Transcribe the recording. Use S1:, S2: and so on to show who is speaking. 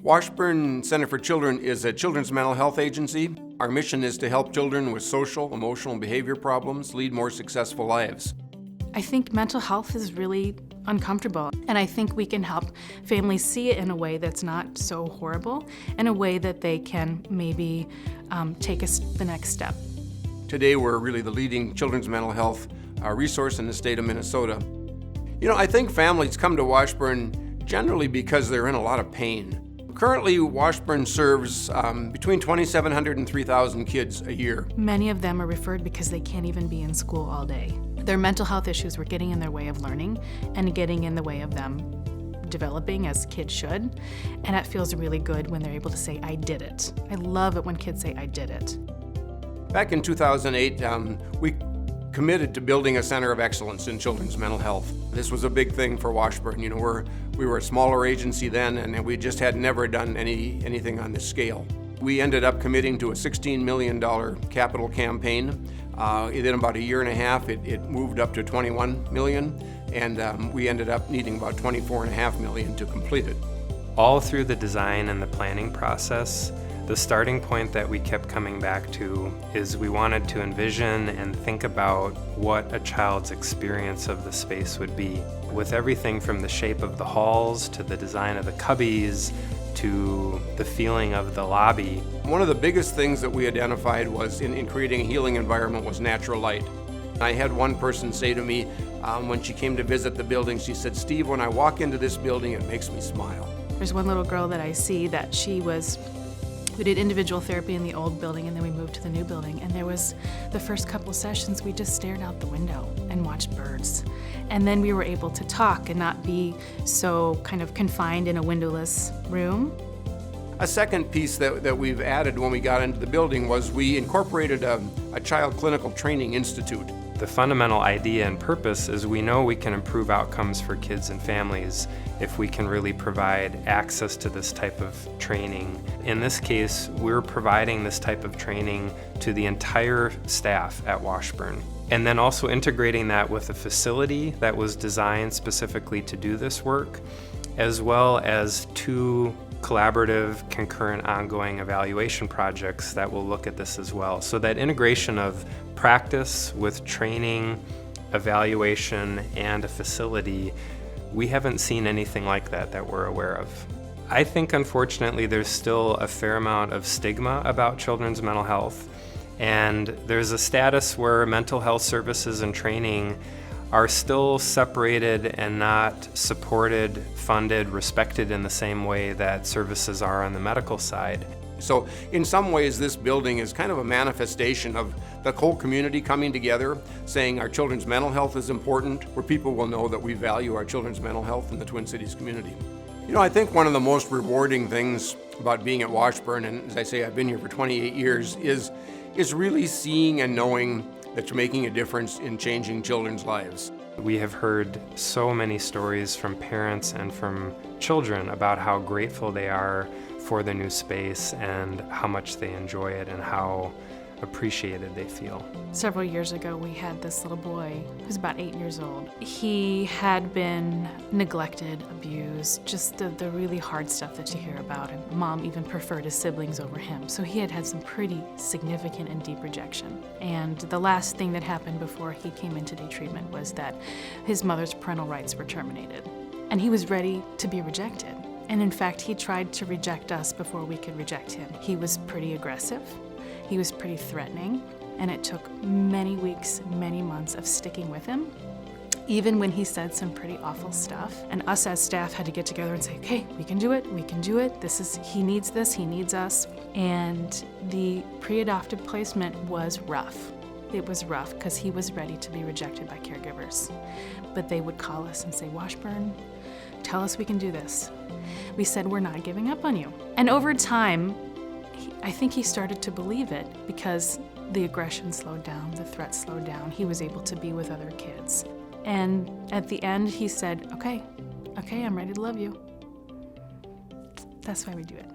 S1: Washburn Center for Children is a children's mental health agency. Our mission is to help children with social, emotional, and behavior problems lead more successful lives.
S2: I think mental health is really uncomfortable, and I think we can help families see it in a way that's not so horrible, in a way that they can maybe take us the next step.
S1: Today, we're really the leading children's mental health resource in the state of Minnesota. You know, I think families come to Washburn generally because they're in a lot of pain. Currently, Washburn serves between 2,700 and 3,000 kids a year.
S2: Many of them are referred because they can't even be in school all day. Their mental health issues were getting in their way of learning and getting in the way of them developing as kids should. And it feels really good when they're able to say, I did it. I love it when kids say, I did it.
S1: Back in 2008, we committed to building a center of excellence in children's mental health. This was a big thing for Washburn. You know, we were a smaller agency then, and we just had never done anything on this scale. We ended up committing to a $16 million capital campaign. In about a year and a half, it moved up to $21 million, and we ended up needing about $24.5 million to complete it.
S3: All through the design and the planning process, the starting point that we kept coming back to is we wanted to envision and think about what a child's experience of the space would be, with everything from the shape of the halls to the design of the cubbies to the feeling of the lobby.
S1: One of the biggest things that we identified was in creating a healing environment was natural light. I had one person say to me when she came to visit the building, she said, Steve, when I walk into this building, it makes me smile.
S2: There's one little girl that I see that we did individual therapy in the old building, and then we moved to the new building, and there was the first couple sessions we just stared out the window and watched birds. And then we were able to talk and not be so kind of confined in a windowless room.
S1: A second piece that we've added when we got into the building was we incorporated a child clinical training institute.
S3: The fundamental idea and purpose is we know we can improve outcomes for kids and families if we can really provide access to this type of training. In this case, we're providing this type of training to the entire staff at Washburn. And then also integrating that with a facility that was designed specifically to do this work, as well as 2 collaborative, concurrent, ongoing evaluation projects that will look at this as well. So that integration of practice with training, evaluation, and a facility, we haven't seen anything like that we're aware of. I think, unfortunately, there's still a fair amount of stigma about children's mental health, and there's a status where mental health services and training are still separated and not supported, funded, respected in the same way that services are on the medical side.
S1: So in some ways, this building is kind of a manifestation of the whole community coming together, saying our children's mental health is important, where people will know that we value our children's mental health in the Twin Cities community. You know, I think one of the most rewarding things about being at Washburn, and as I say, I've been here for 28 years, is really seeing and knowing that you're making a difference in changing children's lives.
S3: We have heard so many stories from parents and from children about how grateful they are for the new space and how much they enjoy it and how appreciated they feel.
S2: Several years ago, we had this little boy who was about 8 years old. He had been neglected, abused, just the really hard stuff that you hear about. And Mom even preferred his siblings over him. So he had had some pretty significant and deep rejection. And the last thing that happened before he came into day treatment was that his mother's parental rights were terminated. And he was ready to be rejected. And in fact, he tried to reject us before we could reject him. He was pretty aggressive. He was pretty threatening, and it took many weeks, many months of sticking with him, even when he said some pretty awful stuff. And us as staff had to get together and say, okay, we can do it, he needs this, he needs us. And the pre-adoptive placement was rough. It was rough because he was ready to be rejected by caregivers. But they would call us and say, Washburn, tell us we can do this. We said, we're not giving up on you. And over time, I think he started to believe it because the aggression slowed down, the threats slowed down. He was able to be with other kids. And at the end, he said, okay, I'm ready to love you. That's why we do it.